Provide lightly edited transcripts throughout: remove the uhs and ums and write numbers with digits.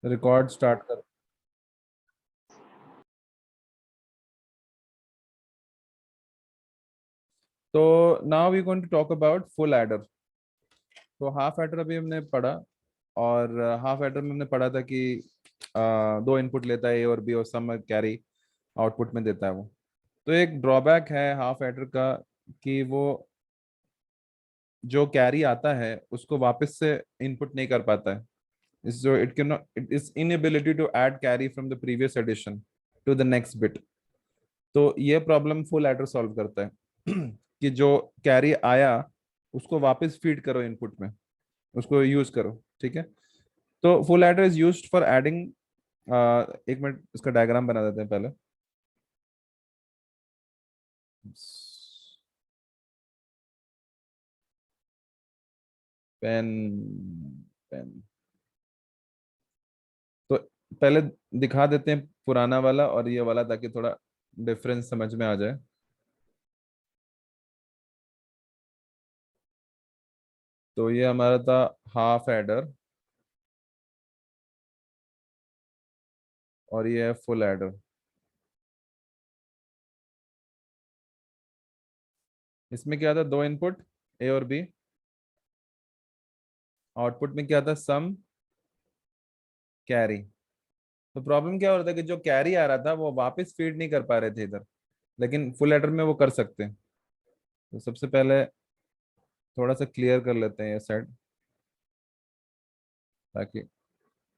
Record start कर। तो now we going to talk about full adder. तो half adder अभी हमने पढ़ा, और हाफ एडर में हमने पढ़ा था कि दो इनपुट लेता है, ए और बी, और सम कैरी आउटपुट में देता है वो। तो एक ड्रॉबैक है हाफ एडर का कि वो जो कैरी आता है उसको वापस से इनपुट नहीं कर पाता है। So it cannot, it is inability to add carry from the previous addition to the next bit। तो ये प्रॉब्लम फुल एडर सॉल्व करता है कि जो कैरी आया उसको वापस फीड करो इनपुट में, उसको यूज करो। ठीक है। तो full adder is used for adding, एक मिनट इसका डायग्राम बना देते हैं पहले। Pen, pen. तो पहले दिखा देते हैं पुराना वाला और ये वाला, ताकि थोड़ा डिफरेंस समझ में आ जाए। तो ये हमारा था हाफ एडर, और ये है फुल एडर। इसमें क्या था, दो इनपुट ए और बी। आउटपुट में क्या था, सम कैरी। तो प्रॉब्लम क्या हो रहा था कि जो कैरी आ रहा था वो वापस फीड नहीं कर पा रहे थे इधर, लेकिन फुल एडर में वो कर सकते हैं। तो सबसे पहले थोड़ा सा क्लियर कर लेते हैं ये साइड, ताकि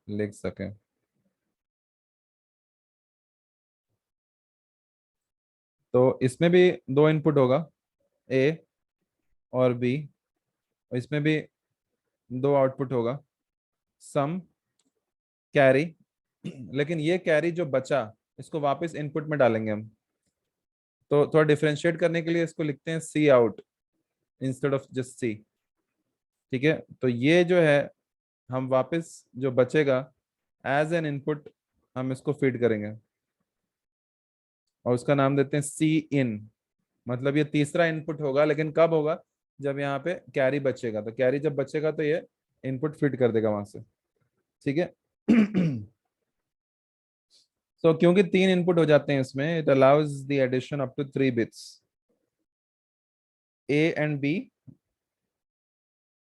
लिख सकें। तो इसमें भी दो इनपुट होगा, ए और बी। और इसमें भी दो आउटपुट होगा, सम कैरी। लेकिन ये कैरी जो बचा, इसको वापस इनपुट में डालेंगे हम। तो थोड़ा डिफरेंशिएट करने के लिए इसको लिखते हैं C out instead of just C. ठीक है। तो ये जो है, हम वापस जो बचेगा एज एन इनपुट हम इसको फीड करेंगे, और उसका नाम देते हैं सी इन। मतलब ये तीसरा इनपुट होगा, लेकिन कब होगा, जब यहाँ पे कैरी बचेगा। तो कैरी जब बचेगा तो ये इनपुट फीड कर देगा वहां से। ठीक है। तो क्योंकि तीन इनपुट हो जाते हैं इसमें, it allows the addition up to 3 bits, A and B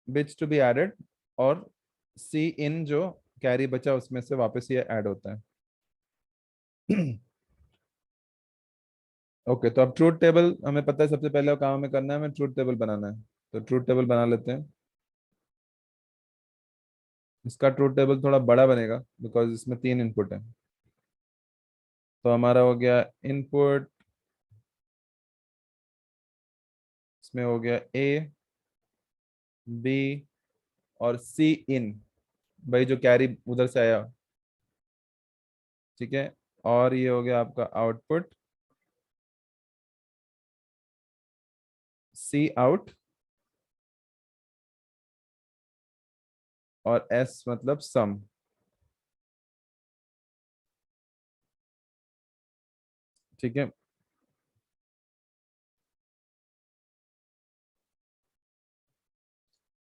bits to be added, और सी इन जो कैरी बचा उसमें से वापस ये ऐड होता है। ओके। तो अब ट्रूथ टेबल हमें पता है, सबसे पहले काम हमें करना है, हमें ट्रूथ टेबल बनाना है। तो ट्रूथ टेबल बना लेते हैं। इसका ट्रूथ टेबल थोड़ा बड़ा बनेगा बिकॉज इसमें तीन इनपुट है। तो हमारा हो गया इनपुट, इसमें हो गया ए, बी और सी इन, भाई जो कैरी उधर से आया। ठीक है। और ये हो गया आपका आउटपुट, सी आउट, और एस मतलब सम। ठीक है।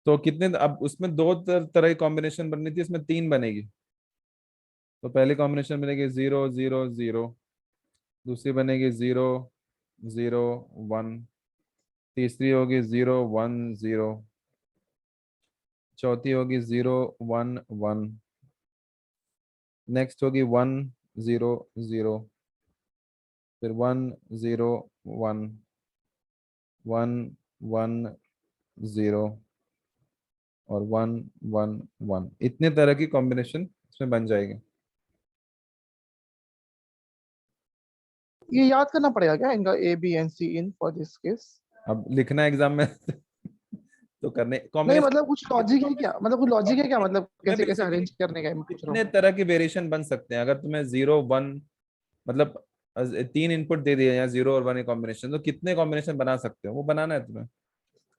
तो कितने, अब उसमें दो तरह की कॉम्बिनेशन बननी थी, इसमें तीन बनेगी। तो पहली कॉम्बिनेशन बनेगी 0 0 0, दूसरी बनेगी 0 0 1, तीसरी होगी 0 1 0, चौथी होगी 0 1 1, नेक्स्ट होगी 1 0 0, फिर 1 0 1, 1 1 0, और 1 1 1। इतने तरह की कॉम्बिनेशन इसमें बन जाएगी। ये याद करना पड़ेगा क्या इनका, A B and C in for this case? अब लिखना एग्जाम में तो करने नहीं कॉम्बिनेशन मतलब कुछ लॉजिक है क्या, मतलब कुछ लॉजिक है क्या, मतलब में कैसे कैसे बेसिकली अरेंज करने का मैं पूछ रहा कितने हूँ। तरह के वेरिएशन बन सकते हैं। अगर तुम्हें 0 1, मतलब तीन इनपुट दे दिए या 0 और 1 के कॉम्बिनेशन, तो कितने कॉम्बिनेशन बना सकते हो वो बनाना है तुम्हें।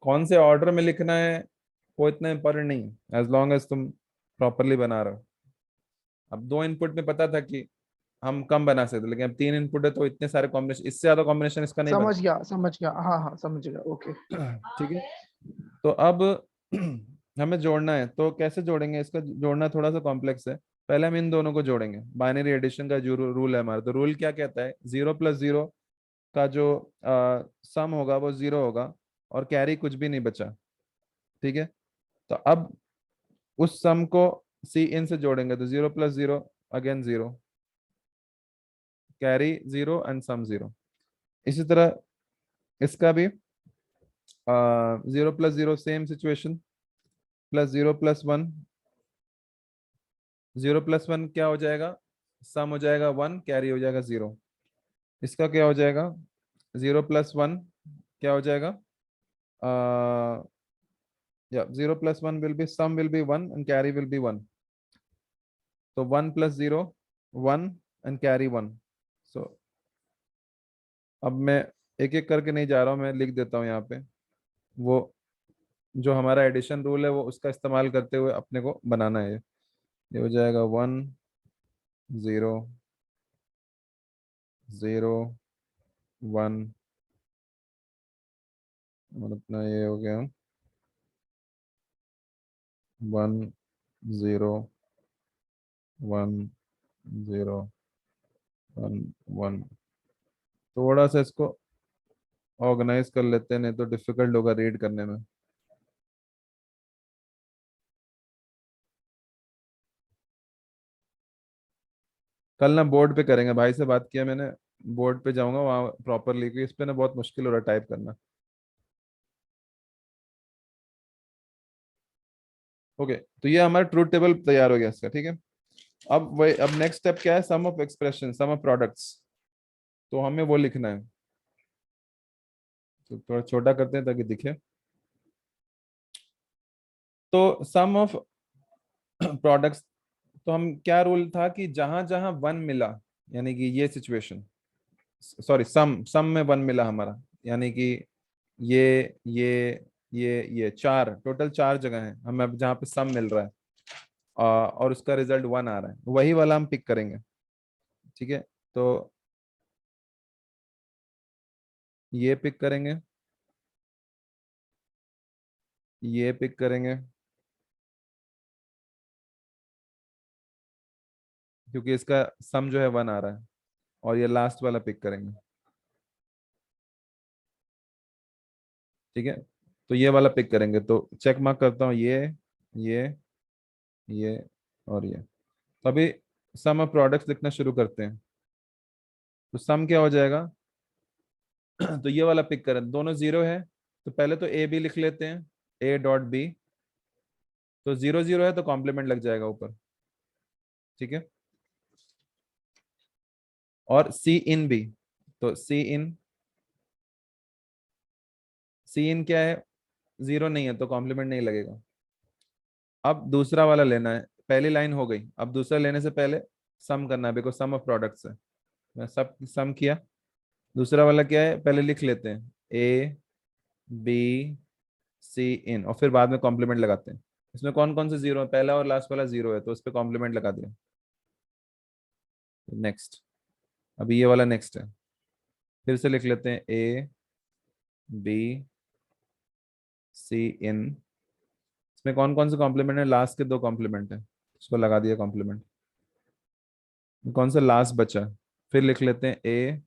कौन से ऑर्डर में लिखना है वो इतना इंपॉर्टेंट नहीं है, एज लॉन्ग एज तुम प्रॉपरली बना रहे हो। अब दो इनपुट में पता था कि हम कम बना सकते, लेकिन अब तीन इनपुट है तो इतने सारे कॉम्बिनेशन, इससे ज्यादा कॉम्बिनेशन इसका नहीं बन। समझ गया, हाँ हाँ समझ गया, ओके। ठीक है। तो अब हमें जोड़ना है, तो कैसे जोड़ेंगे, इसका जोड़ना थोड़ा सा कॉम्प्लेक्स है। पहले हम इन दोनों को जोड़ेंगे, बाइनरी एडिशन का जो रूल है हमारा। तो रूल क्या कहता है, 0 + 0 का जो सम होगा वो 0 होगा और कैरी कुछ भी नहीं बचा। ठीक है, तो अब उस सम को सी इन से जोड़ेंगे, तो 0 + 0 अगेन 0, कैरी 0 एंड सम 0। इसी तरह इसका भी 0 + 0 सेम सिचुएशन, +0 + 1, 0 + 1 क्या हो जाएगा, सम हो जाएगा 1, कैरी हो जाएगा 0। इसका क्या हो जाएगा, 0 + 1 क्या हो जाएगा, या 0 + 1 will be, sum will be 1 and carry will be 1। तो 1 + 0 1 एंड कैरी 1। सो अब मैं एक एक करके नहीं जा रहा हूँ, मैं लिख देता हूँ यहाँ पे। वो जो हमारा एडिशन रूल है वो उसका इस्तेमाल करते हुए अपने को बनाना है। ये हो जाएगा 1 0 0 1, और अपना ये हो गया 1 0 1 0 1 1। थोड़ा सा इसको ऑर्गेनाइज कर लेते हैं, नहीं तो डिफिकल्ट होगा रीड करने में। कल ना बोर्ड पे करेंगे, भाई से बात किया मैंने, बोर्ड पे जाऊंगा वहाँ प्रॉपरली, क्योंकि इस पे ना बहुत मुश्किल हो रहा है टाइप करना। ओके, तो ये हमारा ट्रूथ टेबल तैयार हो गया इसका। ठीक है, अब नेक्स्ट स्टेप क्या है, sum of expression, sum of products. तो हमें वो लिखना है, तो थोड़ा छोटा करते हैं ताकि दिखे। तो सम ऑफ प्रोडक्ट्स, तो हम क्या रूल था कि जहां जहां वन मिला, यानी कि ये सिचुएशन, सॉरी सम सम में वन मिला हमारा, यानी कि ये ये ये चार, टोटल 4 जगह हैं हमें जहाँ पे सम मिल रहा है, और उसका रिजल्ट 1 आ रहा है, वही वाला हम पिक करेंगे। ठीक है, तो ये पिक करेंगे, ये पिक करेंगे, क्योंकि इसका सम जो है 1 आ रहा है, और ये लास्ट वाला पिक करेंगे। ठीक है, तो ये वाला पिक करेंगे, तो चेक मार्क करता हूँ, ये ये और ये। तो अभी सम ऑफ प्रोडक्ट्स लिखना शुरू करते हैं। तो सम क्या हो जाएगा, तो ये वाला पिक करें, दोनों 0 है, तो पहले तो ए बी लिख लेते हैं, A.B। तो 0 0 है तो कॉम्प्लीमेंट लग जाएगा ऊपर। ठीक है, और सी इन भी, तो सी इन क्या है, 0 नहीं है तो कॉम्प्लीमेंट नहीं लगेगा। अब दूसरा वाला लेना है, पहली लाइन हो गई, अब दूसरा लेने से पहले सम करना है, बिकॉज सम ऑफ प्रोडक्ट्स है। मैं सब सम किया, दूसरा वाला क्या है पहले लिख लेते हैं, A B C इन, और फिर बाद में कॉम्प्लीमेंट लगाते हैं। इसमें कौन कौन से 0 है, पहला और लास्ट वाला 0 है, तो उस पर कॉम्प्लीमेंट लगा दिया। नेक्स्ट, अभी ये वाला नेक्स्ट है, फिर से लिख लेते हैं A B C इन। इसमें कौन कौन से कॉम्प्लीमेंट है, लास्ट के 2 कॉम्प्लीमेंट है, उसको लगा दिया कॉम्प्लीमेंट। कौन सा लास्ट बचा, फिर लिख लेते हैं A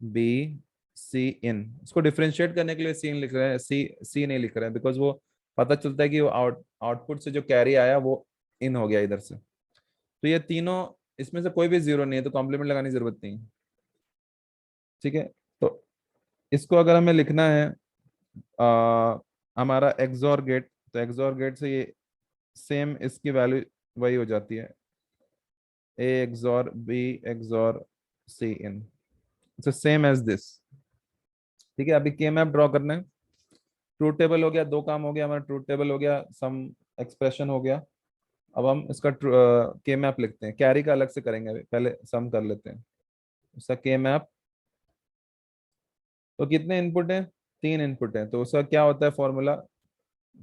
B C इन। इसको डिफरेंशिएट करने के लिए सी इन लिख रहे हैं, सी नहीं लिख रहे हैं, बिकॉज वो पता चलता है कि वो आउटपुट से जो कैरी आया वो इन हो गया इधर से। तो ये तीनों, इसमें से कोई भी 0 नहीं है, तो कॉम्प्लीमेंट लगाने की जरूरत नहीं है। ठीक है, तो इसको अगर हमें लिखना है हमारा एक्सॉर गेट, तो एक्सॉर गेट से ये सेम इसकी वैल्यू वही हो जाती है, A XOR B XOR C in, it's same as this. ठीक है, अभी के मैप ड्रॉ करना है। ट्रूथ टेबल हो गया, 2 काम हो गया हमारा, ट्रूथ टेबल हो गया, सम एक्सप्रेशन हो गया। अब हम इसका के मैप लिखते हैं, कैरी का अलग से करेंगे, अभी पहले सम कर लेते हैं। उसका के मैप, तो कितने इनपुट है, 3 इनपुट है, तो उसका क्या होता है formula,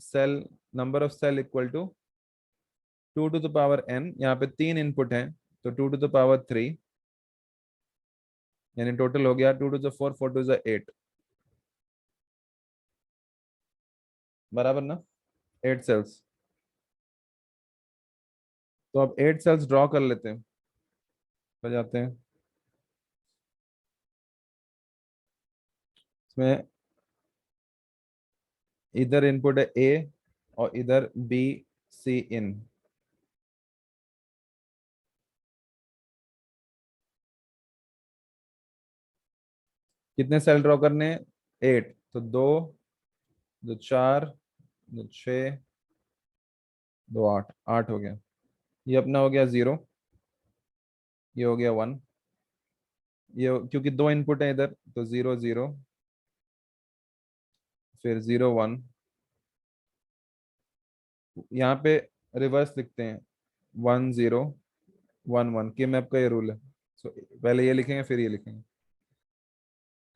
cell, number of cell equal to 2 to the power n। यहाँ पे 3 इनपुट हैं, तो 2 to the power 3, यानी टोटल हो गया 2 to the 4, 4 to the 8, बराबर ना, 8 सेल्स। तो अब 8 सेल्स ड्रॉ कर लेते हैं, हो जाते हैं। इसमें इधर इनपुट है ए और इधर बी सी इन। कितने सेल ड्रॉ करने हैं? 8। तो 2, 2 4, 2 6, 2 8, 8 हो गया। ये अपना हो गया 0, ये हो गया 1। क्योंकि 2 इनपुट है इधर, तो 0 0, फिर 0 1। यहाँ पे रिवर्स लिखते हैं, 1 0 1 1, के मैप का ये रूल है। सो पहले ये लिखेंगे फिर ये लिखेंगे।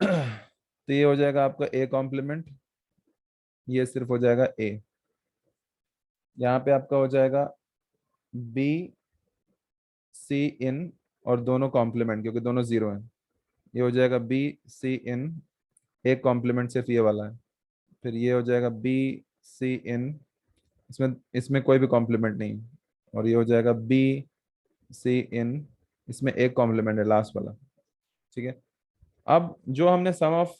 तो ये हो जाएगा आपका ए कॉम्प्लीमेंट, ये सिर्फ हो जाएगा ए। यहाँ पे आपका हो जाएगा बी सी इन और दोनों कॉम्प्लीमेंट, क्योंकि दोनों 0 हैं। ये हो जाएगा बी सी इन, एक कॉम्प्लीमेंट सिर्फ ये वाला है। फिर ये हो जाएगा बी सी इन, इसमें इसमें कोई भी कॉम्प्लीमेंट नहीं है। और ये हो जाएगा बी सी इन, इसमें एक कॉम्प्लीमेंट है लास्ट वाला। ठीक है। अब जो हमने सम ऑफ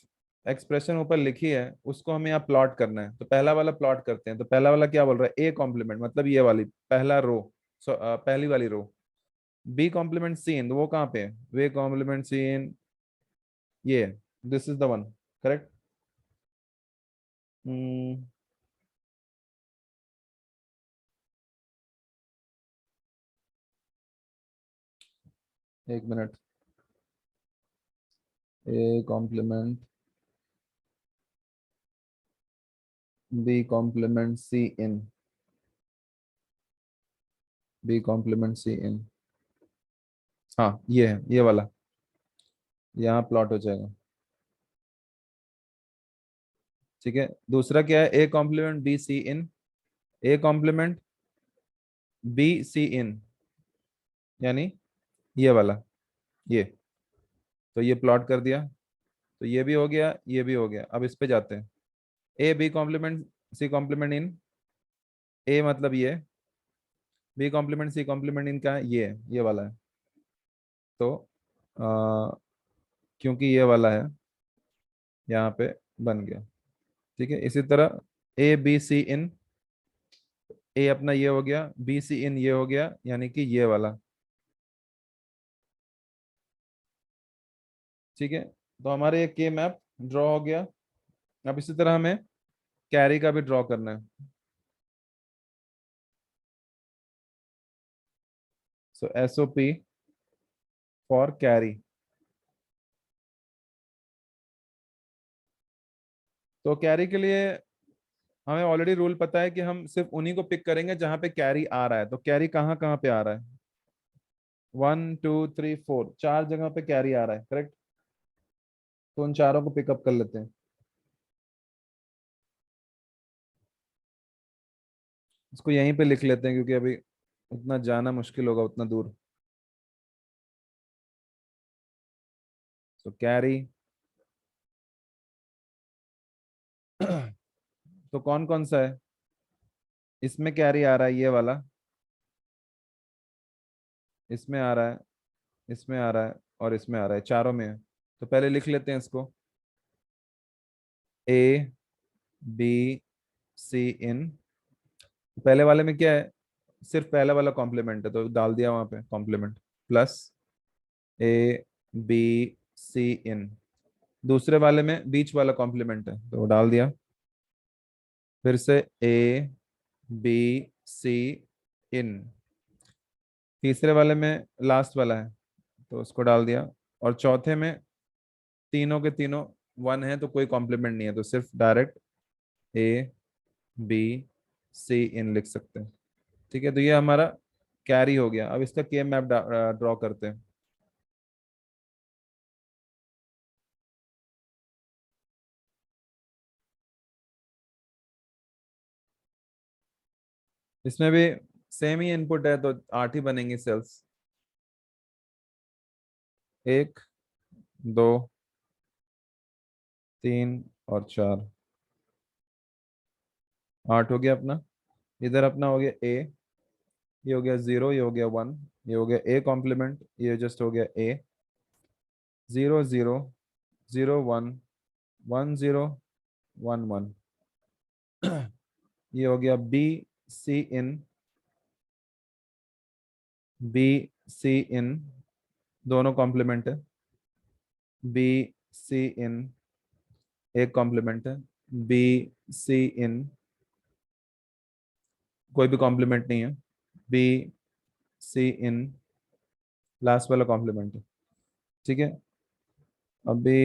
एक्सप्रेशन ऊपर लिखी है उसको हमें यहाँ प्लॉट करना है। तो पहला वाला प्लॉट करते हैं। तो पहला वाला क्या बोल रहा है? ए कॉम्प्लीमेंट, मतलब ये वाली पहला रो, पहली वाली रो। बी कॉम्प्लीमेंट सी इन, वो कहाँ पे है? वे कॉम्प्लीमेंट सी इन, ये, this is the one, correct. एक minute. A complement B complement C in, B complement C in, हाँ ये है, ये वाला यहाँ प्लॉट हो जाएगा। ठीक है। दूसरा क्या है? A complement B C in, A complement B C in, यानी ये वाला, ये। तो ये प्लॉट कर दिया। तो ये भी हो गया, ये भी हो गया। अब इस पे जाते हैं। A B complement C complement in, A मतलब ये, B complement C complement in का है, ये वाला है। तो क्योंकि ये वाला है, यहाँ पे बन गया। ठीक है। इसी तरह ए बी सी इन, ए अपना ये हो गया, बी सी इन ये हो गया, यानी कि ये वाला। ठीक है। तो हमारे ये के मैप ड्रॉ हो गया। अब इसी तरह हमें कैरी का भी ड्रॉ करना है। So S O P for carry. तो कैरी के लिए हमें ऑलरेडी रूल पता है कि हम सिर्फ उन्हीं को पिक करेंगे जहां पे कैरी आ रहा है। तो कैरी कहाँ कहाँ पे आ रहा है? 1 2 3 4, 4 जगह पे कैरी आ रहा है, करेक्ट। तो उन चारों को पिकअप कर लेते हैं। इसको यहीं पे लिख लेते हैं क्योंकि अभी उतना जाना मुश्किल होगा उतना दूर। तो कैरी तो कौन कौन सा है? इसमें कैरी आ रहा है ये वाला, इसमें आ रहा है, इसमें आ रहा है और इसमें आ रहा है, चारों में है। तो पहले लिख लेते हैं इसको, ए बी सी इन। पहले वाले में क्या है? सिर्फ पहला वाला कॉम्प्लीमेंट है तो डाल दिया वहां पे complement, plus A B C in. दूसरे वाले में बीच वाला कॉम्प्लीमेंट है तो डाल दिया। फिर से ए बी सी इन। तीसरे वाले में लास्ट वाला है तो उसको डाल दिया। और चौथे में तीनों के तीनों वन है तो कोई कॉम्प्लीमेंट नहीं है, तो सिर्फ डायरेक्ट ए बी सी इन लिख सकते हैं। ठीक है। तो ये हमारा कैरी हो गया। अब इसका के मैप ड्रॉ करते हैं। इसमें भी सेम ही इनपुट है तो 8 ही बनेंगी सेल्स। 1 2 3 और 4, 8 हो गया अपना। इधर अपना हो गया ए, ये हो गया 0, ये हो गया 1, ये हो गया ए कॉम्प्लीमेंट, ये जस्ट हो गया ए। 0 0 0 1 1 0 1 1। ये हो गया B C in, B C इन, दोनों कॉम्प्लीमेंट है। बी सी इन एक कॉम्प्लीमेंट है। बी सी इन कोई भी कॉम्प्लीमेंट नहीं है। बी सी इन लास्ट वाला कॉम्प्लीमेंट है। ठीक है, अभी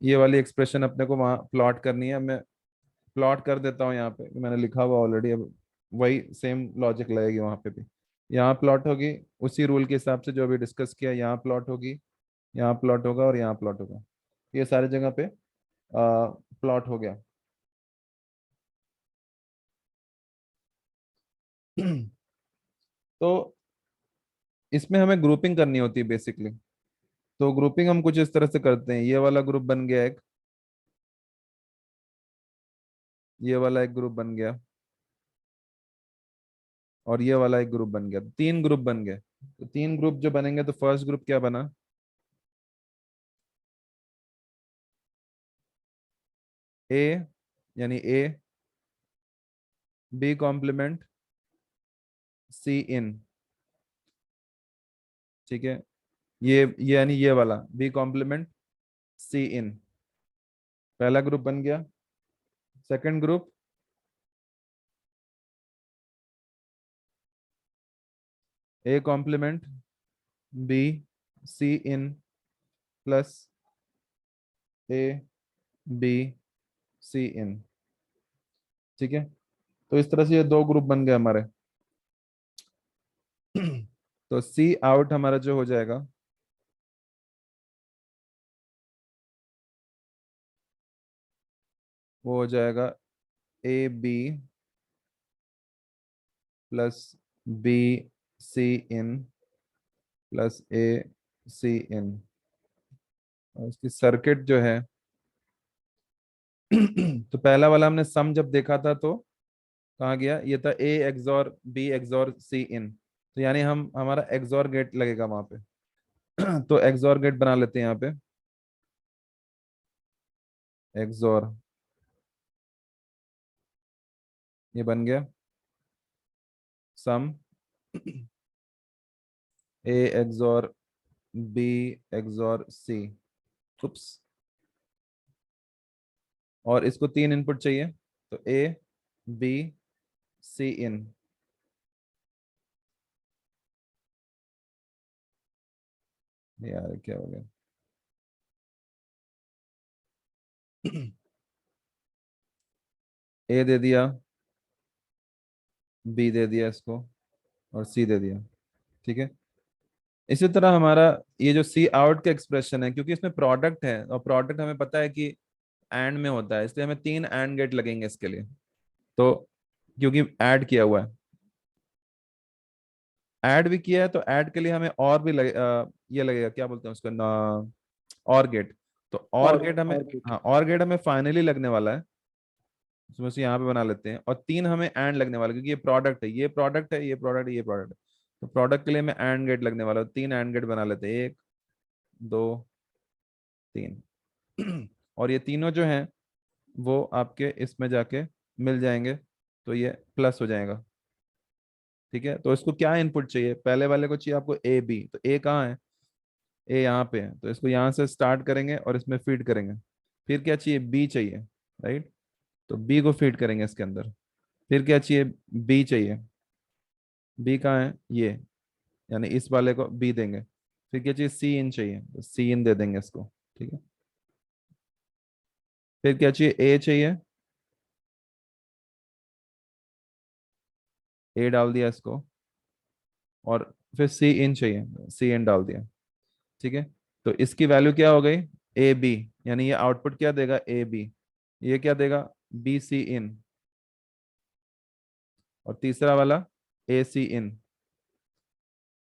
ये वाली एक्सप्रेशन अपने को वहाँ प्लॉट करनी है। मैं प्लॉट कर देता हूँ यहाँ पे, मैंने लिखा हुआ ऑलरेडी। अब वही सेम लॉजिक लगेगी वहाँ पे भी। यहाँ प्लॉट होगी उसी रूल के हिसाब से जो अभी डिस्कस किया। यहाँ प्लॉट होगी, यहाँ प्लॉट होगा और यहाँ प्लॉट होगा। ये सारी जगह पे प्लॉट हो गया। तो इसमें हमें ग्रुपिंग करनी होती है बेसिकली। तो ग्रुपिंग हम कुछ इस तरह से करते हैं। ये वाला ग्रुप बन गया एक, ये वाला एक ग्रुप बन गया, और ये वाला एक ग्रुप बन गया। तीन ग्रुप बन गए। तो तीन ग्रुप जो बनेंगे, तो फर्स्ट ग्रुप क्या बना? ए, यानी ए, बी कॉम्प्लीमेंट, सी इन। ठीक है, ये यानी ये वाला बी कॉम्प्लीमेंट सी इन, पहला ग्रुप बन गया। Second group A complement B C in plus A B C in. ठीक है, तो इस तरह से ये दो ग्रुप बन गए हमारे। तो सी आउट हमारा जो हो जाएगा, वो हो जाएगा A B plus B C in plus A C in. और इसकी सर्किट जो है तो पहला वाला हमने सम जब देखा था तो कहाँ गया? ये था ए एक्सॉर बी एक्सॉर सी इन। तो यानी हम हमारा एक्सॉर गेट लगेगा वहां पे। तो एक्सॉर गेट बना लेते हैं यहाँ पे। एक्सॉर, ये बन गया सम ए एक्सॉर बी एक्सॉर सी। उप्स, और इसको तीन इनपुट चाहिए। तो ए बी सी इन। यार क्या हो गया? ए दे दिया, बी दे दिया इसको, और सी दे दिया। ठीक है, इसी तरह हमारा ये जो सी आउट का एक्सप्रेशन है, क्योंकि इसमें प्रोडक्ट है और प्रोडक्ट हमें पता है कि एंड में होता है, इसलिए हमें तीन एंड गेट लगेंगे इसके लिए। तो क्योंकि ऐड किया हुआ है, ऐड भी किया है, तो ऐड के लिए हमें और भी ये लगेगा, क्या बोलते हैं उसको ना, और गेट। तो और गेट हमें, और good। हाँ और गेट हमें फाइनली लगने वाला है। उसमें से यहाँ पे बना लेते हैं, और तीन हमें एंड लगने वाला है, क्योंकि ये प्रोडक्ट है, ये प्रोडक्ट है, ये प्रोडक्ट है, ये प्रोडक्ट है। तो प्रोडक्ट के लिए हमें एंड गेट लगने वाला है। तीन एंड गेट बना लेते हैं, एक दो तीन। और ये तीनों जो हैं वो आपके इसमें जाके मिल जाएंगे, तो ये प्लस हो जाएगा। ठीक है, तो इसको क्या इनपुट चाहिए? पहले वाले को चाहिए आपको ए बी। तो ए कहाँ है? ए यहाँ पे है, तो इसको यहाँ से स्टार्ट करेंगे और इसमें फीड करेंगे। फिर क्या चाहिए? बी चाहिए, राइट? तो बी को फीड करेंगे इसके अंदर। फिर क्या चाहिए? बी चाहिए। बी कहाँ है? ये, यानी इस वाले को बी देंगे। फिर क्या चाहिए? सी इन चाहिए, तो सी इन दे देंगे इसको। ठीक है, फिर क्या चाहिए? ए चाहिए, ए डाल दिया इसको। और फिर सी इन चाहिए, सी इन डाल दिया। ठीक है, तो इसकी वैल्यू क्या हो गई? ए बी, यानी ये आउटपुट क्या देगा? A B. ये क्या देगा? B C in. और तीसरा वाला ए सी इन।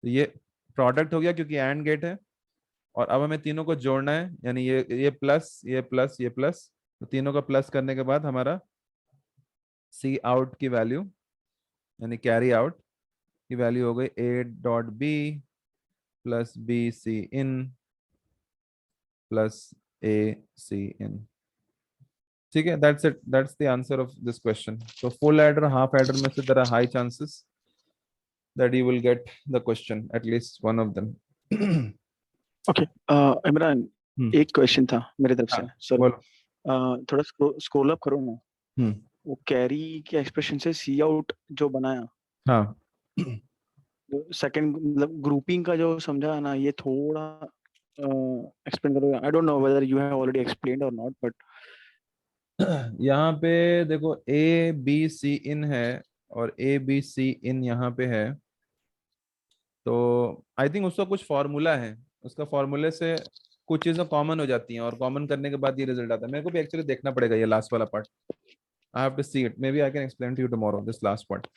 तो ये प्रोडक्ट हो गया, क्योंकि एंड गेट है। और अब हमें तीनों को जोड़ना है, यानी ये प्लस ये प्लस ये प्लस। तो तीनों का प्लस करने के बाद हमारा सी आउट की वैल्यू यानी कैरी आउट की वैल्यू हो गई A dot B plus B C in plus A C in. ठीक है, that's it, that's the answer of this question. तो फुल एडर हाफ एडर में से there are high chances that you will get the question, at least one of them. Okay Imran, एक question था मेरी तरफ से, हाँ, सॉरी। बोलो। थोड़ा स्क्रॉल अप करो ना। हम्म, वो कैरी के एक्सप्रेशन से सी आउट जो बनाया, हाँ, सेकंड मतलब ग्रुपिंग का जो समझा ना, ये थोड़ा एक्सप्लेन करो। I don't know whether you have already explained और नॉट, बट यहाँ पे देखो ए बी सी इन है और ए बी सी इन यहाँ पे है, तो आई थिंक उसका कुछ फॉर्मूला है, उसका फॉर्मूले से कुछ चीजें कॉमन हो जाती हैं और कॉमन करने के बाद ये रिजल्ट आता है। मेरे को भी एक्चुअली देखना पड़ेगा ये लास्ट वाला part. I have to see it, maybe I can explain to you tomorrow this last part.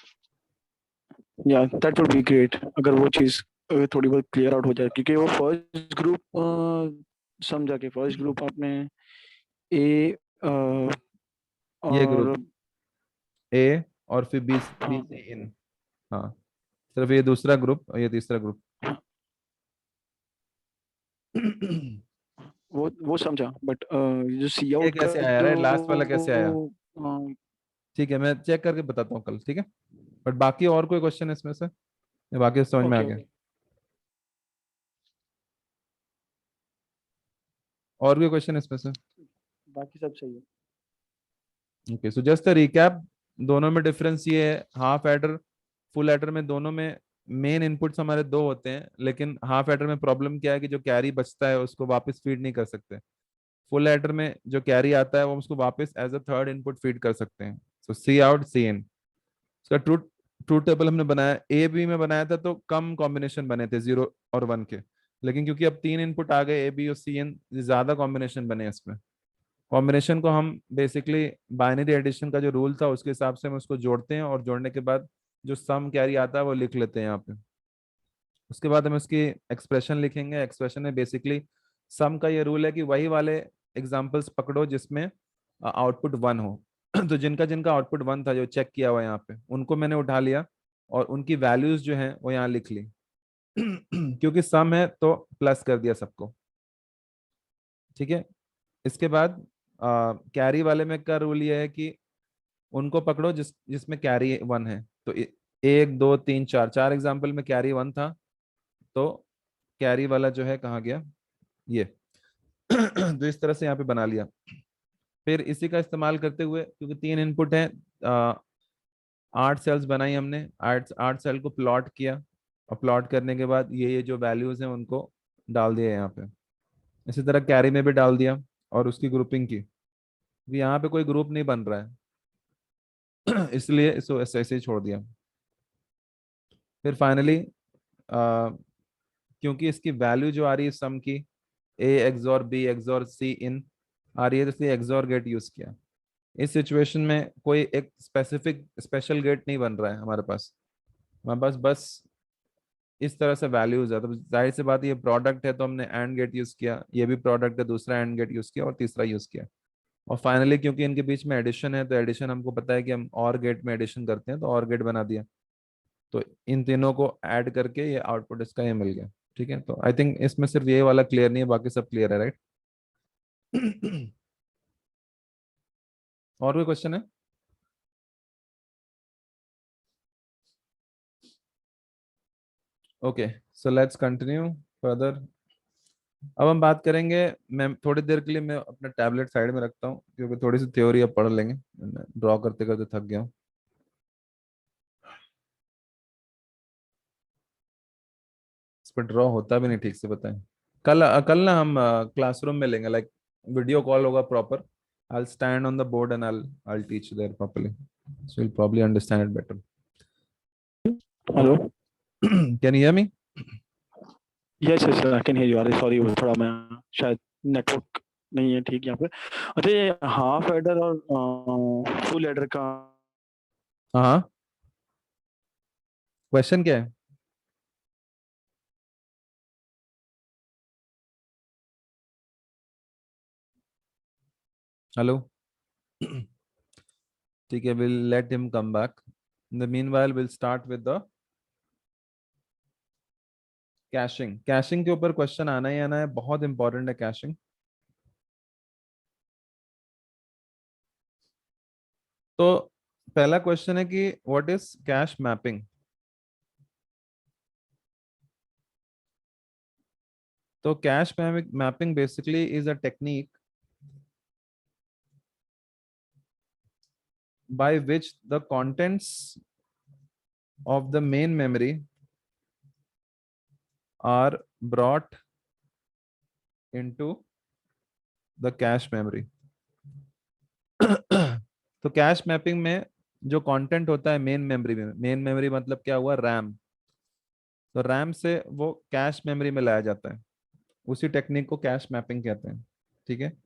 या दैट वुड बी ग्रेट अगर वो चीज थोड़ी बहुत क्लियर आउट हो जाए, क्योंकि वो फर्स्ट ग्रुप समझा के फर्स्ट ग्रुप आपने ए ये ग्रुप और ए और फिर बी बी सी इन, हाँ, सिर्फ ये दूसरा ग्रुप और ये तीसरा ग्रुप। वो समझा, बट जो सी ये आउट का कैसे आया, जो राइट, लास्ट वाला कैसे आया? अ, ठीक है, मैं चेक करके बताता हूँ कल, ठीक है। बट बाकी और कोई क्वेश्चन इसमें से, या बाकी समझ में आ ओके गया? ओके, और कोई क्वेश्चन इसमें से? बाकी सब सही है। Okay, so just a recap, दोनों में डिफरेंस ये है, हाफ एडर फुल एडर में दोनों में मेन इनपुट्स हमारे दो होते हैं, लेकिन हाफ एडर में प्रॉब्लम क्या है कि जो कैरी बचता है उसको वापस फीड नहीं कर सकते। फुल एडर में जो कैरी आता है वो उसको वापस as a third input feed कर सकते हैं। सो सी आउट सी इन, इसका ट्रूथ ट्रूथ टेबल हमने बनाया, ए बी में बनाया था तो कम कॉम्बिनेशन बने थे 0 और 1 के, लेकिन क्योंकि अब 3 इनपुट आ गए ए बी और सी एन, ज्यादा कॉम्बिनेशन बने इसमें। कॉम्बिनेशन को हम बेसिकली बाइनरी एडिशन का जो रूल था उसके हिसाब से हम उसको जोड़ते हैं और जोड़ने के बाद जो सम कैरी आता है वो लिख लेते हैं यहाँ पे। उसके बाद हम उसकी एक्सप्रेशन लिखेंगे। एक्सप्रेशन में बेसिकली सम का ये रूल है कि वही वाले एग्जांपल्स पकड़ो जिसमें आउटपुट 1 हो। तो जिनका जिनका आउटपुट 1 था जो चेक किया हुआ यहाँ पे, उनको मैंने उठा लिया और उनकी वैल्यूज जो हैं वो यहाँ लिख ली। क्योंकि सम है तो प्लस कर दिया सबको, ठीक है। इसके बाद कैरी वाले में का रूल ये है कि उनको पकड़ो जिसमें कैरी 1 है। तो 1 2 3 4 4 एग्जाम्पल में कैरी 1 था, तो कैरी वाला जो है कहाँ गया, ये। तो इस तरह से यहाँ पे बना लिया। फिर इसी का इस्तेमाल करते हुए, क्योंकि 3 इनपुट है, 8 सेल्स बनाई हमने, 8 सेल को प्लॉट किया और प्लॉट करने के बाद ये जो वैल्यूज हैं उनको डाल दिया यहाँ पे। इसी तरह कैरी में भी डाल दिया और उसकी ग्रुपिंग की। यहाँ पे कोई ग्रुप नहीं बन रहा है, इसलिए इसको ऐसे ही छोड़ दिया। फिर फाइनली क्योंकि इसकी वैल्यू जो आ रही है सम की, ए एक्सॉर बी एक्सॉर सी इन आ रही है, तो इसलिए एक्सॉर गेट यूज किया। इस सिचुएशन में कोई एक स्पेसिफिक स्पेशल गेट नहीं बन रहा है हमारे पास, हमारे पास बस इस तरह से वैल्यूज है। तो जाहिर सी बात है, ये प्रोडक्ट है तो हमने एंड गेट यूज किया, ये भी प्रोडक्ट है, दूसरा एंड गेट यूज किया और तीसरा यूज किया। और फाइनली क्योंकि इनके बीच में एडिशन है, तो एडिशन हमको पता है कि हम और गेट में एडिशन करते हैं, तो और गेट बना दिया। तो इन तीनों को ऐड करके ये आउटपुट इसका ये मिल गया। ठीक है, तो आई थिंक इसमें सिर्फ ये वाला क्लियर नहीं है, बाकी सब क्लियर है, राइट? और कोई क्वेश्चन है? Okay, so let's continue further. अब हम बात करेंगे, मैं थोड़ी देर के लिए मैं अपना टैबलेट साइड में रखता हूँ क्योंकि थोड़ी सी थ्योरी अब पढ़ लेंगे, ड्रॉ करते करते थक गया हूँ। इस पर ड्रॉ होता भी नहीं ठीक से, बताएं। कल कल ना हम क्लासरूम में लेंगे, लाइक वीडियो कॉल होगा proper. I'll stand on the board and I'll teach there properly, so you'll probably understand it better. Hello, Can you hear me? Yes yes I can hear you. अरे sorry, वो थोड़ा मैं शायद network नहीं है ठीक यहाँ पे। अच्छा, ये हाफ एडर और फुल एडर का हाँ, क्वेश्चन क्या है? हेलो। ठीक है, will let him come back. In the meanwhile, we'll start with the caching. Caching के ऊपर क्वेश्चन आना ही आना है, बहुत इंपॉर्टेंट है कैशिंग. तो पहला क्वेश्चन है कि व्हाट इज कैश मैपिंग. तो cash mapping basically is a technique by which the contents of the main memory are brought into the cache memory. तो कैश मैपिंग में जो कंटेंट होता है मेन मेमोरी में, मेन मेमोरी मतलब क्या हुआ, रैम. तो रैम से वो कैश मेमोरी में लाया जाता है. उसी टेक्निक को कैश मैपिंग कहते हैं. ठीक है.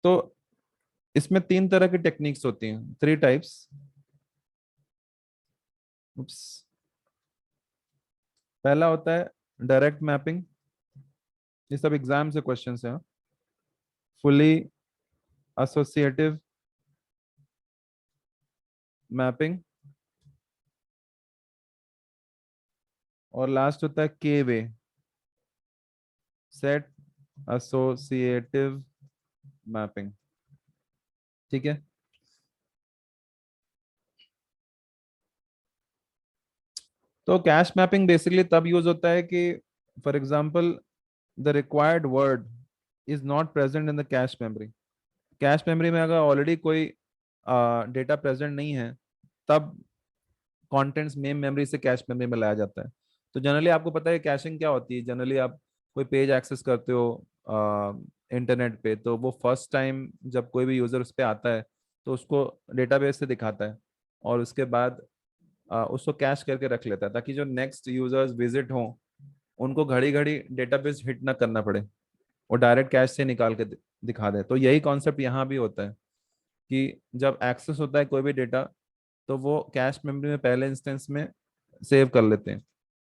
तो इसमें तीन तरह की टेक्निक्स होती हैं, थ्री टाइप्स. पहला होता है डायरेक्ट मैपिंग. ये सब एग्जाम से क्वेश्चन है. Fully associative mapping. और लास्ट होता है के वे, सेट एसोसिएटिव मैपिंग. ठीक है. तो कैश मैपिंग बेसिकली तब यूज होता है कि for example the required word is not present in the cache memory. Cache memory में अगर ऑलरेडी कोई डेटा प्रेजेंट नहीं है, तब कंटेंट्स मेन मेमोरी से कैश मेमोरी में लाया जाता है. तो जनरली आपको पता है कैशिंग क्या होती है. जनरली आप कोई पेज एक्सेस करते हो इंटरनेट पे, तो वो फर्स्ट टाइम जब कोई भी यूजर उस पर आता है तो उसको डेटाबेस से दिखाता है, और उसके बाद उसको कैश करके रख लेता है, ताकि जो नेक्स्ट यूजर्स विजिट हों उनको घड़ी घड़ी डेटाबेस हिट ना करना पड़े, वो डायरेक्ट कैश से निकाल के दिखा दे. तो यही कॉन्सेप्ट यहाँ भी होता है कि जब एक्सेस होता है कोई भी डेटा, तो वो कैश मेमोरी में पहले इंस्टेंस में सेव कर लेते हैं.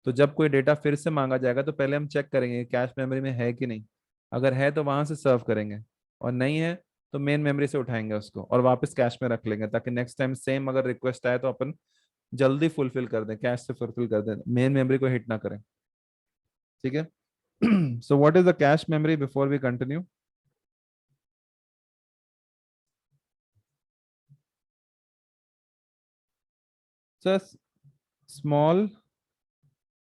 तो जब कोई डेटा फिर से मांगा जाएगा तो पहले हम चेक करेंगे कैश मेमोरी में है कि नहीं. अगर है तो वहां से सर्व करेंगे, और नहीं है तो मेन मेमोरी से उठाएंगे उसको और वापस कैश में रख लेंगे, ताकि नेक्स्ट टाइम सेम अगर रिक्वेस्ट आए तो अपन जल्दी फुलफिल कर दें, कैश से फुलफिल कर दें, मेन मेमोरी को हिट ना करें. ठीक है. So what is the cache memory before we continue. Sir, small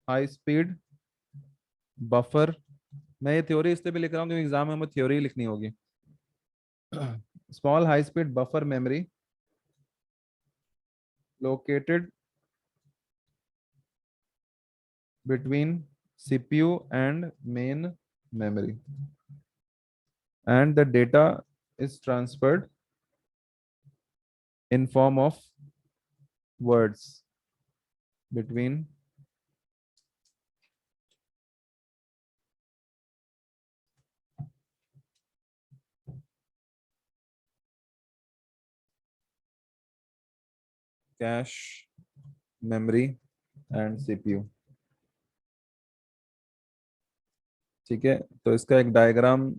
high speed buffer. मैं ये थ्योरी इसलिए भी लिख रहा हूँ क्योंकि एग्जाम में हमें थ्योरी लिखनी होगी. Small high speed buffer memory located between CPU and main memory, and the data is transferred in form of words between cache memory and CPU. ठीक है. तो इसका एक डायग्राम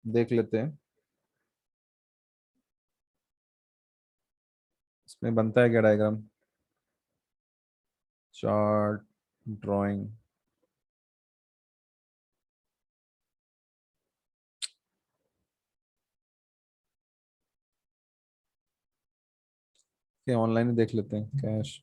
देख लेते हैं. इसमें बनता है क्या डायग्राम, चार्ट, ड्राइंग. ऑनलाइन ही देख लेते हैं. कैश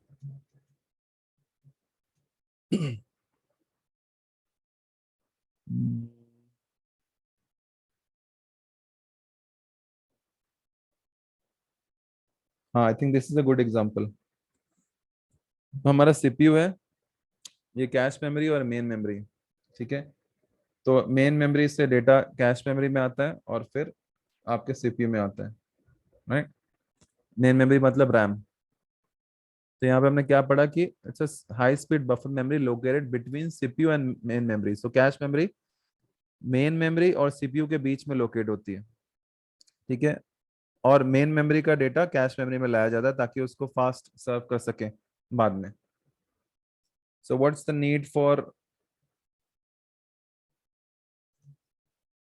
हाँ, I think this is a good example. हमारा सीपीयू है, ये कैश मेमोरी और मेन मेमोरी. ठीक है. तो मेन मेमोरी से डेटा कैश मेमोरी में आता है और फिर आपके सीपीयू में आता है. राइट. मेन मेमोरी मतलब रैम. तो यहाँ पे हमने क्या पढ़ा कि it's high speed buffer memory located between CPU and main memory. So cache memory main memory और सीपीयू के बीच में लोकेट होती है. ठीक है. और मेन मेमोरी का डेटा कैश मेमोरी में लाया जाता है ताकि उसको फास्ट सर्व कर सके बाद में. So what's the need for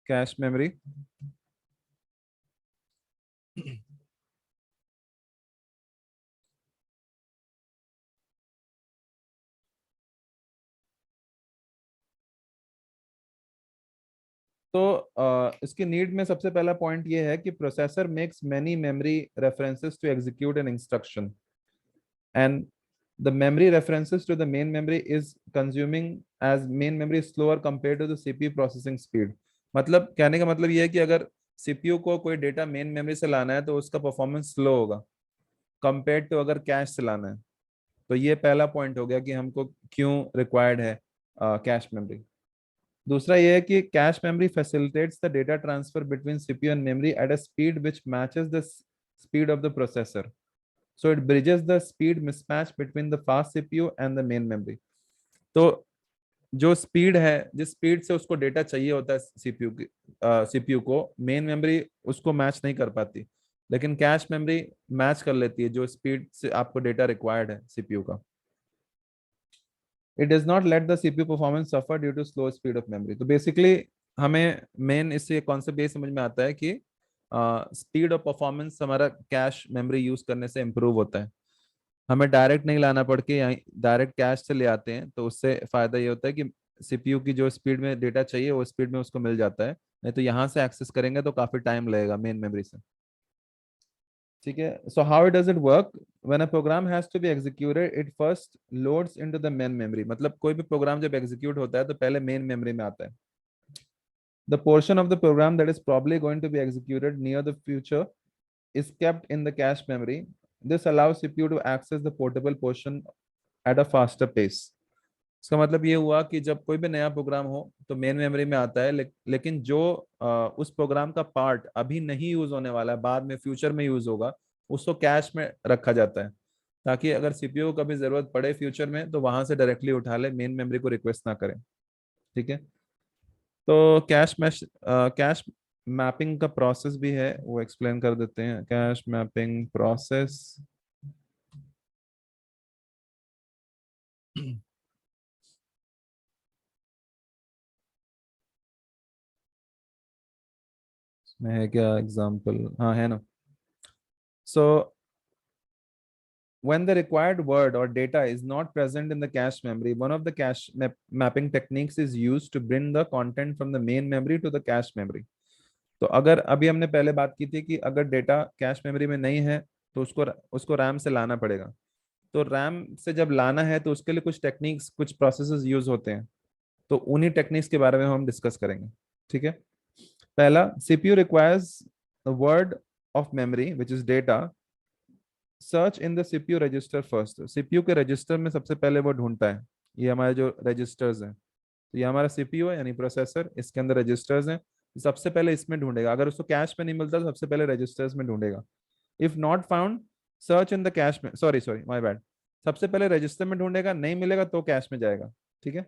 cache memory. तो इसकी नीड में सबसे पहला पॉइंट ये है कि processor makes many memory references to execute an instruction and the memory references to the main memory is consuming as main memory is slower compared to the CPU processing speed. मतलब कहने का मतलब ये है कि अगर CPU को कोई डेटा मेन मेमोरी से लाना है तो उसका परफॉर्मेंस स्लो होगा कंपेयर टू अगर कैश से लाना है। तो ये पहला पॉइंट हो गया कि हमको क्यों रिक्वायर्ड है कैश मेमोरी। दूसरा ये है कि cache memory facilitates the data transfer between CPU and memory at a speed which matches the speed of the processor. So it bridges the speed mismatch between the fast CPU and the main memory. तो जो speed है, जिस speed से उसको data चाहिए होता है CPU को, मेन मेमोरी उसको मैच नहीं कर पाती, लेकिन कैश मेमोरी मैच कर लेती है जो स्पीड से आपको डेटा रिक्वायर्ड है सीपीयू का। It does not let the CPU performance suffer due to slow speed of memory. तो बेसिकली हमें मेन इससे कॉन्सेप्ट ये समझ में आता है कि स्पीड और परफॉर्मेंस हमारा कैश मेमोरी यूज करने से इम्प्रूव होता है। हमें डायरेक्ट नहीं लाना पड़ के यहाँ डायरेक्ट कैश से ले आते हैं, तो उससे फायदा ये होता है कि सीपीयू की जो स्पीड में डेटा चाहिए वो स्पीड में उसको मिल जाता है। नहीं तो यहाँ से एक्सेस करेंगे तो काफी टाइम लगेगा मेन मेमोरी से। ठीक है, so how it does it work? When a program has to be executed it first loads into the main memory. मतलब कोई भी प्रोग्राम जब एग्जीक्यूट होता है तो पहले मेन मेमोरी में आता है। The portion of the program that is probably going to be executed near the future is kept in the cache memory. This allows CPU to access the portable portion at a faster pace. इसका मतलब ये हुआ कि जब कोई भी नया programme हो तो मेन मेमोरी में आता है, लेकिन जो उस प्रोग्राम का पार्ट अभी नहीं यूज होने वाला है, बाद में फ्यूचर में यूज होगा, उसको कैश में रखा जाता है, ताकि अगर सीपीयू को कभी जरूरत पड़े फ्यूचर में तो वहां से डायरेक्टली उठा ले, मेन मेमोरी को रिक्वेस्ट ना करें। ठीक है, तो कैश मैपिंग का प्रोसेस भी है, वो एक्सप्लेन कर देते हैं। कैश मैपिंग प्रोसेस में है क्या एग्जांपल? हाँ है ना। सो when the required word or data is not present in the cache memory, one of the mapping techniques is used to bring the content from the main memory to the cache memory. तो अगर अभी हमने पहले बात की थी कि अगर डेटा कैश मेमोरी में नहीं है तो उसको उसको रैम से लाना पड़ेगा। तो रैम से जब लाना है तो उसके लिए कुछ टेक्निक्स, कुछ प्रोसेसेस यूज होते हैं, तो उन्हीं टेक्निक्स के बारे में हम डिस्कस करेंगे। ठीक है, पहला, CPU requires the word of memory which is data search in the CPU register first. CPU के रजिस्टर में सबसे पहले वो ढूंढता है। ये हमारे जो रजिस्टर्स हैं, तो ये हमारा सीपीयू है यानी प्रोसेसर, इसके अंदर रजिस्टर्स हैं, सबसे पहले इसमें ढूंढेगा। अगर उसको कैश में नहीं मिलता तो सबसे पहले रजिस्टर्स में ढूंढेगा। If not found search in the cache में, सॉरी माय बैड, सबसे पहले रजिस्टर में ढूंढेगा, नहीं मिलेगा तो कैश में जाएगा। ठीक है,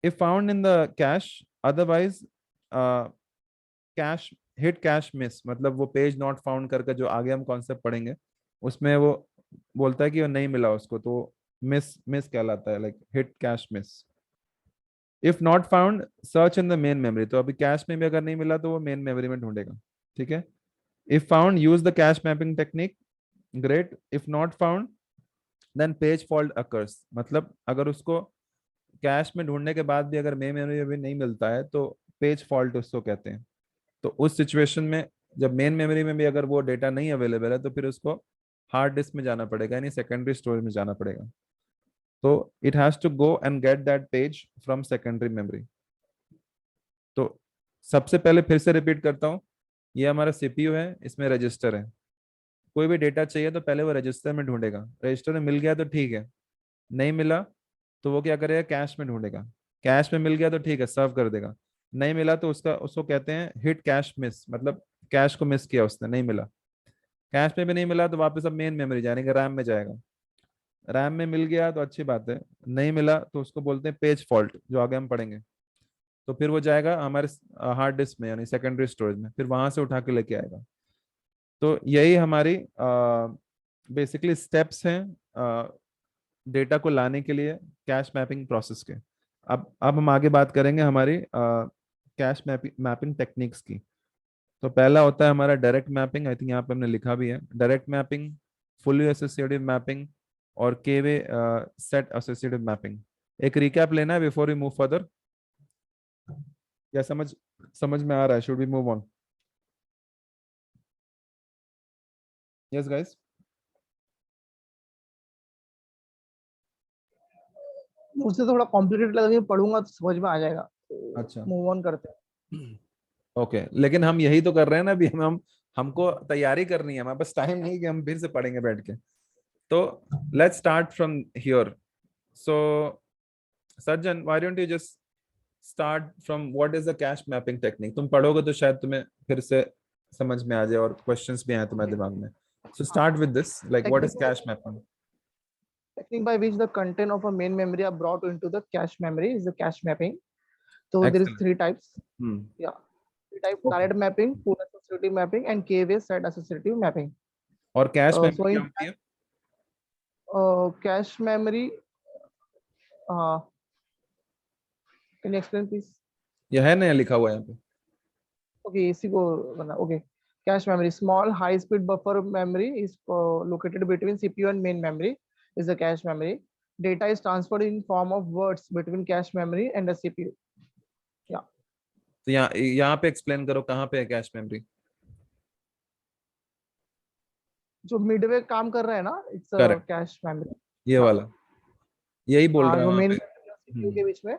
if found in the cash otherwise cache hit cache miss, मतलब वो पेज नॉट फाउंड करके जो आगे हम कॉन्सेप्ट पढ़ेंगे उसमें वो बोलता है कि वो नहीं मिला उसको, तो मिस मिस कहलाता है, like hit cache miss. If not found search in the main memory, तो अभी कैश में भी अगर नहीं मिला तो वो मेन मेमोरी में ढूंढेगा। ठीक है, if found use the cache mapping technique, great. If not found then page fault occurs, मतलब अगर उसको कैश में ढूंढने के बाद भी अगर मेन मेमोरी में भी नहीं मिलता है तो पेज फॉल्ट उसको कहते हैं। तो उस सिचुएशन में जब मेन मेमोरी में भी अगर वो डेटा नहीं अवेलेबल है तो फिर उसको हार्ड डिस्क में जाना पड़ेगा, यानी सेकेंडरी स्टोरेज में जाना पड़ेगा। तो it has to go and get that page from secondary memory. तो सबसे पहले फिर से रिपीट करता हूँ, ये हमारा सीपीयू है, इसमें रजिस्टर है। कोई भी डेटा चाहिए तो पहले वो रजिस्टर में ढूंढेगा, रजिस्टर में मिल गया तो ठीक है, नहीं मिला तो वो क्या करेगा, कैश में ढूंढेगा। कैश में मिल गया तो ठीक है, सर्व कर देगा। नहीं मिला तो उसको कहते हैं हिट कैश मिस, मतलब कैश को मिस किया उसने, नहीं मिला। कैश में भी नहीं मिला तो वापस अब मेन मेमोरी जाएंगे, रैम में जाएगा। रैम में मिल गया तो अच्छी बात है, नहीं मिला तो उसको बोलते हैं पेज फॉल्ट, जो आगे हम पढ़ेंगे। तो फिर वो जाएगा हमारे हार्ड डिस्क में यानी सेकेंडरी स्टोरेज में, फिर वहां से उठा के लेके आएगा। तो यही हमारी बेसिकली स्टेप्स हैं डेटा को लाने के लिए कैश मैपिंग प्रोसेस के। अब हम आगे बात करेंगे हमारी कैश मैपिंग टेक्निक्स की। तो पहला होता है हमारा डायरेक्ट मैपिंग, आई थिंक यहाँ पे हमने लिखा भी है, direct mapping, fully associative mapping और केवे सेट एसोसिएटिव मैपिंग। एक रिकैप लेना है बिफोर वी मूव फर्दर। या समझ में आ रहा है? Should we move on? Yes guys? मुझसे थोड़ा कॉम्प्लिकेटेड लगा, लेकिन पढ़ूंगा तो समझ में आ जाएगा। अच्छा मूव ऑन करते हैं। ओके, लेकिन हम यही तो कर रहे हैं ना अभी। हम हमको तैयारी करनी है, हमारे पास टाइम नहीं कि हम फिर से पढ़ेंगे बैठ के। तो let's start from here. So Sajjan, why don't you just start from what is the cache mapping technique? तुम पढ़ोगे तो शायद तुम्हें फिर से समझ में आ जाए और क्वेश्चंस भी आए तुम्हारे दिमाग में। So start with this, like what is Technique, cash mapping? technique by which the content of a main memory are brought into the cache memory is the cache mapping. So there is excellent. three types. Hmm. Yeah, three type: okay, direct mapping, full associative mapping, and k-based set associative mapping. और cash So memory क्या in होती है? cache memory, can you explain please? यह है ना लिखा हुआ है यहाँ पे? Okay, इसी को बना. Okay, cache memory, small high-speed buffer memory is located between CPU and main memory is the cache memory. Data is transferred in form of words between cache memory and the CPU. Yeah. तो यहाँ पे explain करो कहाँ पे है cache memory? जो Midway काम कर रहा है ना, इट्स करेक्ट, कैश मेमोरी. ये हाँ, वाला, यही बोल हाँ, रहा है जो वहाँ मेन पे। सीपीयू के बीच में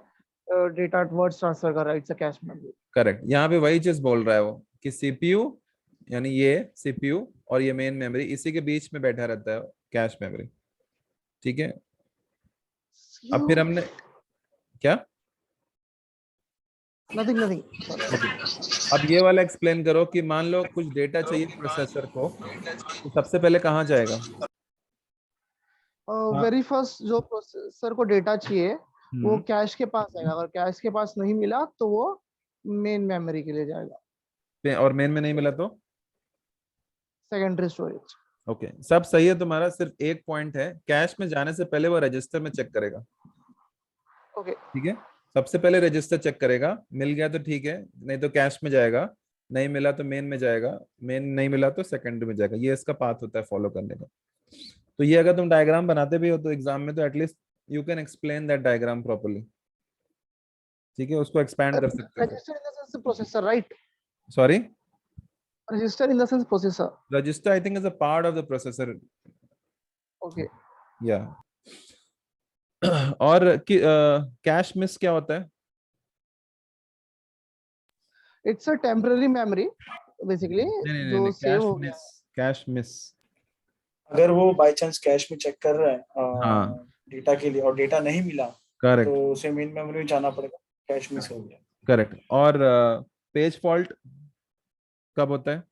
डेटा वर्ड्स ट्रांसफर कर रहा है, it's a cache memory. Correct, यहाँ पे वही चीज बोल रहा है वो कि सीपीयू, यानी ये सीपीयू और ये मेन मेमोरी, इसी के बीच में बैठा रहता है कैश मेमोरी। ठीक है, अब फिर हमने क्या? Nothing nothing. ओके, अब ये वाला एक्सप्लेन करो कि मान लो कुछ डेटा चाहिए प्रोसेसर को, तो सबसे पहले कहाँ जाएगा? हाँ। वेरी फर्स्ट जो प्रोसेसर को डेटा चाहिए वो हम्म। कैश के पास जाएगा. अगर कैश के पास नहीं मिला तो वो मेन मेमोरी के लिए जाएगा, और मेन में नहीं मिला तो? Secondary storage. ओके, सब सही है तुम्हारा, सिर्फ एक पॉइंट है, कैश में जाने से पहले वो रजिस्टर में चेक करेगा। ओके. ठीक है, सबसे पहले रजिस्टर चेक करेगा, मिल गया तो ठीक है, नहीं तो कैश में जाएगा, नहीं मिला तो मेन में जाएगा, मेन नहीं मिला तो सेकेंडरी में जाएगा। ये इसका पाथ होता है फॉलो करने का। तो ये अगर तुम डायग्राम बनाते भी हो तो एग्जाम में तो at least you can explain that diagram properly. ठीक है, उसको एक्सपैंड कर सकते हो। Register in the sense processor, right? Sorry, register in the sense processor. Register I think is a part of the processor. Okay. या और कैश मिस क्या होता है? It's a temporary memory basically, जो सेव कैश हो गया. Miss, cache miss. अगर वो बाय चांस कैश में चेक कर रहा है हाँ, डेटा के लिए और डेटा नहीं मिला करेक्ट तो उसे मेन मेमोरी में जाना पड़ेगा, कैश मिस हो गया. करेक्ट। और पेज फॉल्ट कब होता है?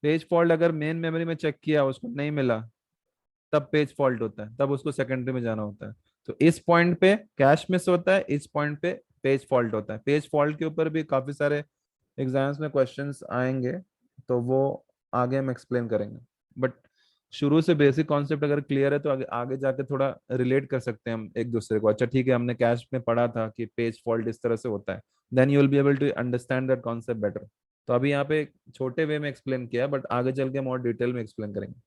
पेज फॉल्ट अगर मेन मेमोरी में चेक किया उसको नहीं मिला, तब पेज फॉल्ट होता है, तब उसको सेकेंडरी में जाना होता है। तो इस पॉइंट पे कैश मिस होता है, इस पॉइंट पे पेज फॉल्ट होता है। पेज फॉल्ट के ऊपर भी काफी सारे एग्जाम्स में क्वेश्चंस आएंगे, तो वो आगे हम एक्सप्लेन करेंगे। बट शुरू से बेसिक कॉन्सेप्ट अगर क्लियर है तो आगे आगे जाके थोड़ा रिलेट कर सकते हैं हम एक दूसरे को। अच्छा ठीक है, हमने कैश में पढ़ा था कि पेज फॉल्ट इस तरह से होता है, then you will be able to understand that concept better. तो अभी यहाँ पे छोटे वे में एक्सप्लेन किया, बट आगे चल के हम और डिटेल में एक्सप्लेन करेंगे।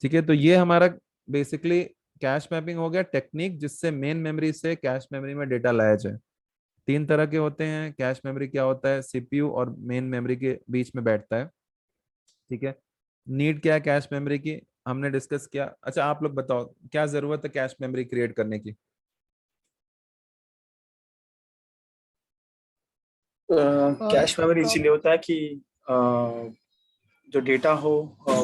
ठीक है, तो ये हमारा बेसिकली कैश मैपिंग हो गया, टेक्निक जिससे मेन मेमोरी से कैश मेमोरी में डेटा लाया जाए। तीन तरह के होते हैं कैश मेमोरी। क्या होता है? सीपीयू और मेन मेमोरी के बीच में बैठता है। ठीक है, नीड क्या है कैश मेमोरी की, हमने डिस्कस किया। अच्छा आप लोग बताओ, क्या जरूरत है कैश मेमोरी क्रिएट करने की? कैश मेमोरी इसीलिए होता है कि जो डेटा हो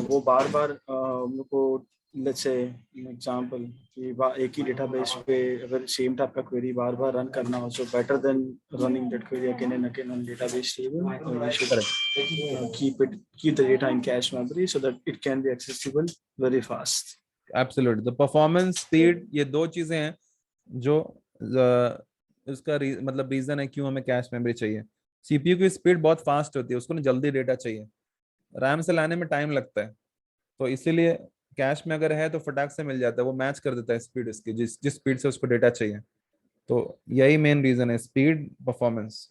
वो बार बार हम लोग को, लेट्स से एग्जांपल कि एक ही डेटाबेस पे अगर सेम टाइप का क्वेरी बार बार रन करना हो, so better than running that query again and again on database table, we should keep the data in cache memory so that it can be accessible very fast. Absolutely, तो performance, speed, ये दो चीजें हैं जो इसका मतलब reason है क्यों हमें कैश मेमोरी चाहिए। सीपीयू की स्पीड बहुत फास्ट होती है, उसको ना जल्दी डेटा चाहिए, रैम से लाने में टाइम लगता है, तो इसीलिए कैश में अगर है तो फटाक से मिल जाता है, वो मैच कर देता है स्पीड इसकी, जिस जिस स्पीड से उसको डेटा चाहिए। तो यही मेन रीजन है, स्पीड, परफॉर्मेंस।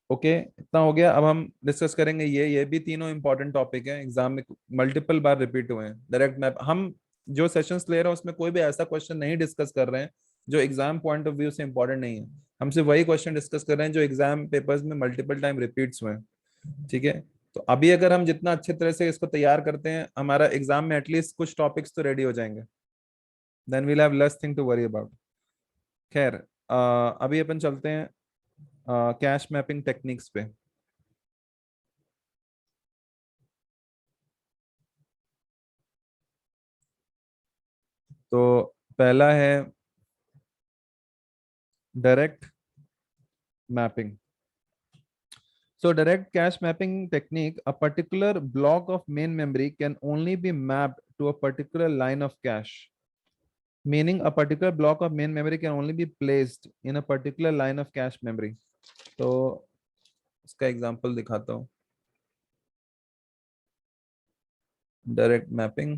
ओके, इतना हो गया। अब हम डिस्कस करेंगे ये भी तीनों इंपॉर्टेंट टॉपिक है, एग्जाम में मल्टीपल बार रिपीट हुए हैं। डायरेक्ट मैप हम जो सेशंस ले रहे हैं उसमें कोई भी ऐसा क्वेश्चन नहीं डिस्कस कर रहे हैं जो एग्जाम पॉइंट ऑफ व्यू से इंपॉर्टेंट नहीं है। हम सिर्फ वही क्वेश्चन डिस्कस कर रहे हैं जो एग्जाम पेपर्स में मल्टीपल टाइम रिपीट्स हुए हैं। ठीक है, तो अभी अगर हम जितना अच्छे तरह से इसको तैयार करते हैं, हमारा एग्जाम में एटलीस्ट कुछ टॉपिक्स तो रेडी हो जाएंगे, then we'll have less thing to worry about. खैर, अभी अपन चलते हैं कैश मैपिंग टेक्निक्स पे। तो पहला है direct mapping. So direct cache mapping technique, a particular block of main memory can only be mapped to a particular line of cache. Meaning a particular block of main memory can only be placed in a particular line of cache memory. तो इसका example दिखाता हूँ। Direct mapping,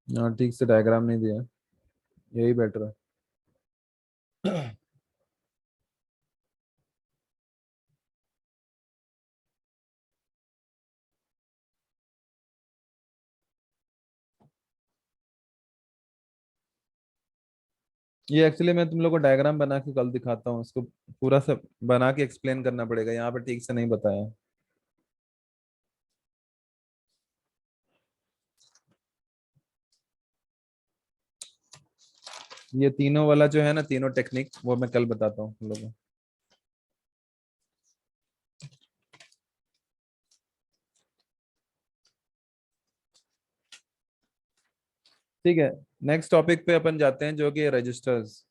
यहाँ ठीक से diagram नहीं दिया, यही बेटर है। ये एक्चुअली मैं तुम लोग को डायग्राम बना के कल दिखाता हूँ, इसको पूरा सब बना के एक्सप्लेन करना पड़ेगा, यहाँ पे ठीक से नहीं बताया। ये तीनों वाला जो है ना, तीनों टेक्निक वो मैं कल बताता हूँ तुम लोगों को। ठीक है, नेक्स्ट टॉपिक पे अपन जाते हैं जो कि registers.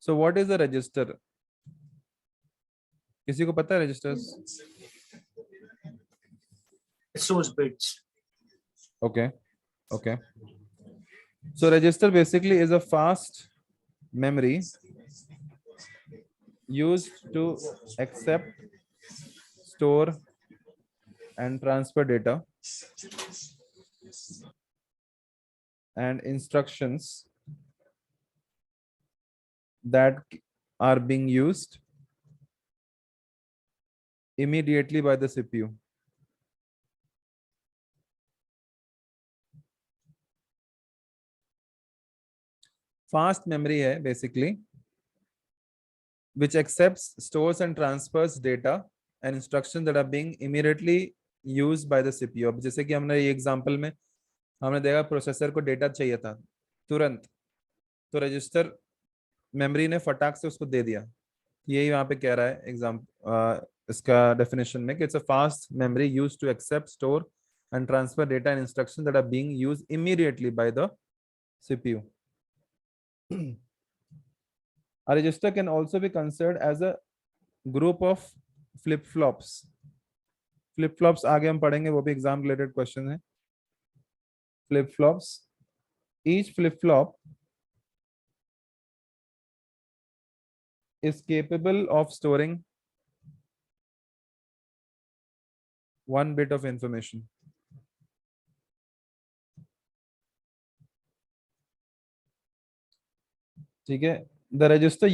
So what is a register? किसी को पता है registers? Source bits. Okay, okay. So register basically is a fast memory used to accept, store and transfer data and instructions that are being used immediately by the CPU. Fast memory है basically which accepts, stores and transfers data and instructions that are being immediately used by the CPU. अब जैसे कि हमने ये example में हमने देखा processor को डेटा चाहिए था तुरंत, तो रजिस्टर मेमोरी ने फटाक से उसको दे दिया। यही वहां पे कह रहा है एग्जाम इसका डेफिनेशन में कि it's a fast memory used to accept, store and transfer data and instructions that are being used immediately by the CPU. A register can also be considered as a group of flip-flops. Flip-flops आगे हम पढ़ेंगे, वो भी exam related question है। Flip-flops, each flip-flop is capable of storing one bit of information. ठीक है, the register